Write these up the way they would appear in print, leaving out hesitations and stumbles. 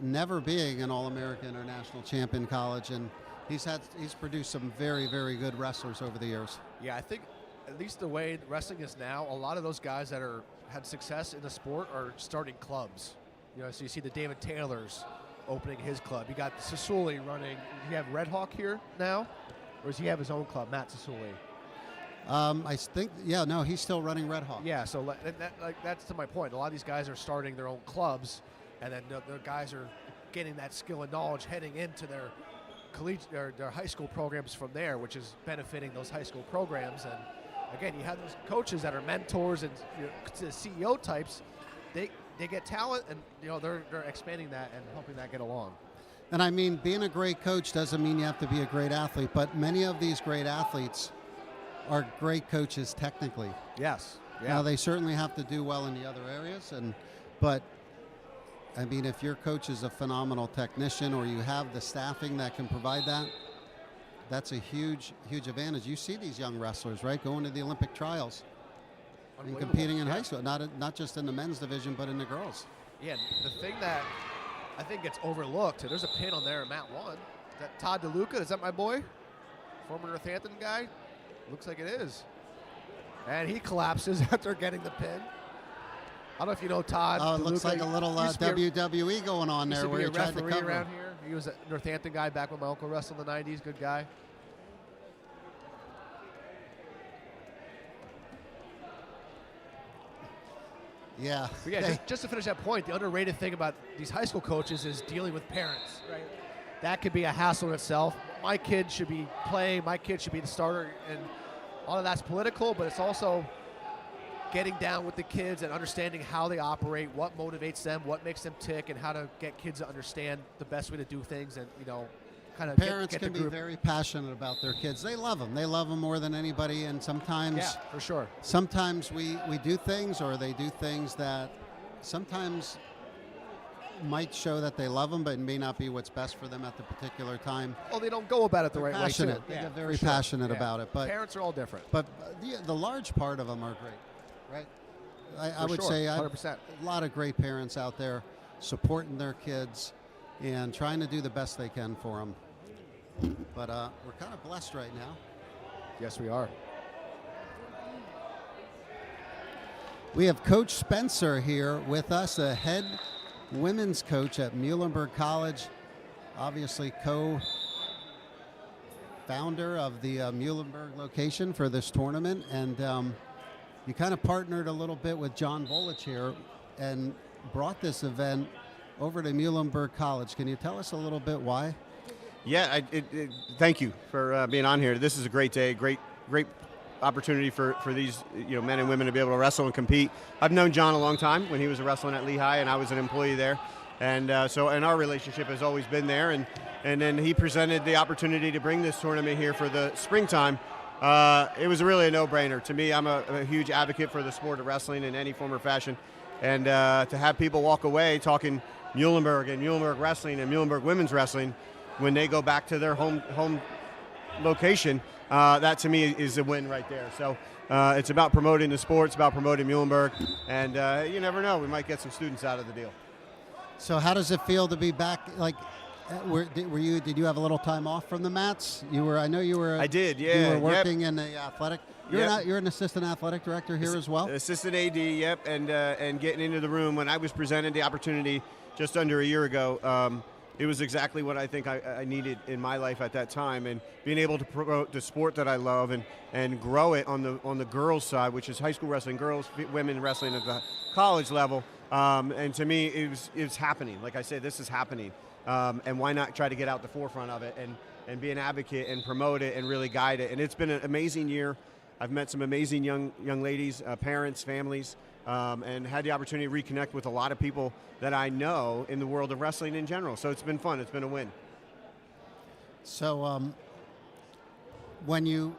never being an All-American or national champion in college, and he's produced some very, very good wrestlers over the years. Yeah, I think at least the way wrestling is now, a lot of those guys that had success in the sport are starting clubs. You know, so you see the David Taylors opening his club. You got Sasuli running. Do you have Red Hawk here now, or does he have his own club, Matt Sasuli? I think, yeah, no, he's still running Red Hawk. Yeah, so that's to my point. A lot of these guys are starting their own clubs, and then the guys are getting that skill and knowledge heading into their collegiate or their high school programs from there, which is benefiting those high school programs. And again, you have those coaches that are mentors and the CEO types. They get talent, and they're expanding that and helping that get along. And I mean, being a great coach doesn't mean you have to be a great athlete, but many of these great athletes are great coaches technically. Yes. Yeah. Now, they certainly have to do well in the other areas, but I mean, if your coach is a phenomenal technician or you have the staffing that can provide that, that's a huge, huge advantage. You see these young wrestlers, right, going to the Olympic trials and competing in high school, not just in the men's division, but in the girls. Yeah, the thing that I think gets overlooked, there's a pin on there in Mat 1. Is that Todd DeLuca? Is that my boy? Former Northampton guy? Looks like it is. And he collapses after getting the pin. I don't know if you know Todd. Oh, it looks like a little WWE going on there where he tried to cover around here. He was a Northampton guy back when my uncle wrestled in the 90s. Good guy. Yeah. But yeah, just to finish that point, the underrated thing about these high school coaches is dealing with parents, right? That could be a hassle in itself. My kid should be playing. My kid should be the starter. And all of that's political, but it's also getting down with the kids and understanding how they operate, what motivates them, what makes them tick, and how to get kids to understand the best way to do things and, kind of parents can be very passionate about their kids. They love them. They love them more than anybody, and sometimes, yeah, for sure. Sometimes we do things, or they do things that sometimes might show that they love them, but it may not be what's best for them at the particular time. Well, they don't go about it the right way, too. They get very passionate about it. But parents are all different. But the large part of them are great, right? I would say 100%. A lot of great parents out there supporting their kids and trying to do the best they can for them. But we're kind of blessed right now. Yes, we are. We have Coach Spencer here with us, a head women's coach at Muhlenberg College, obviously co-founder of the Muhlenberg location for this tournament. And you kind of partnered a little bit with John Bolich here and brought this event over to Muhlenberg College. Can you tell us a little bit why? Yeah, thank you for being on here. This is a great day, great opportunity for these men and women to be able to wrestle and compete. I've known John a long time when he was wrestling at Lehigh, and I was an employee there, and our relationship has always been there. And then he presented the opportunity to bring this tournament here for the springtime. It was really a no-brainer to me. I'm a huge advocate for the sport of wrestling in any form or fashion, and to have people walk away talking Muhlenberg and Muhlenberg wrestling and Muhlenberg women's wrestling when they go back to their home location, that to me is a win right there. So it's about promoting the sport, it's about promoting Muhlenberg, and you never know, we might get some students out of the deal. So how does it feel to be back? Like, did you have a little time off from the mats? I know you were. I did, yeah. You were working in the athletic. You're an assistant athletic director here as well. Assistant AD, yep, and getting into the room when I was presented the opportunity just under a year ago. It was exactly what I think I needed in my life at that time, and being able to promote the sport that I love and grow it on the girls' side, which is high school wrestling, girls, women wrestling at the college level. And to me, it's happening. Like I said, this is happening, and why not try to get out the forefront of it and be an advocate and promote it and really guide it. And it's been an amazing year. I've met some amazing young ladies, parents, families. And had the opportunity to reconnect with a lot of people that I know in the world of wrestling in general. So it's been fun. It's been a win. So when you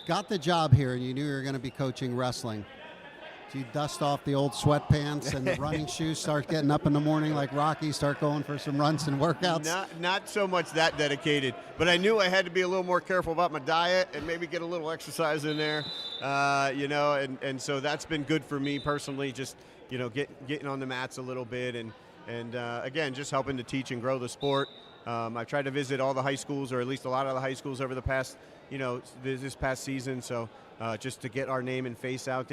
got the job here and you knew you were going to be coaching wrestling, do you dust off the old sweatpants and the running shoes, start getting up in the morning like Rocky, start going for some runs and workouts? Not so much that dedicated, but I knew I had to be a little more careful about my diet and maybe get a little exercise in there, and so that's been good for me personally, just getting on the mats a little bit and again, just helping to teach and grow the sport. I've tried to visit all the high schools, or at least a lot of the high schools over the past, this past season. So just to get our name and face out there.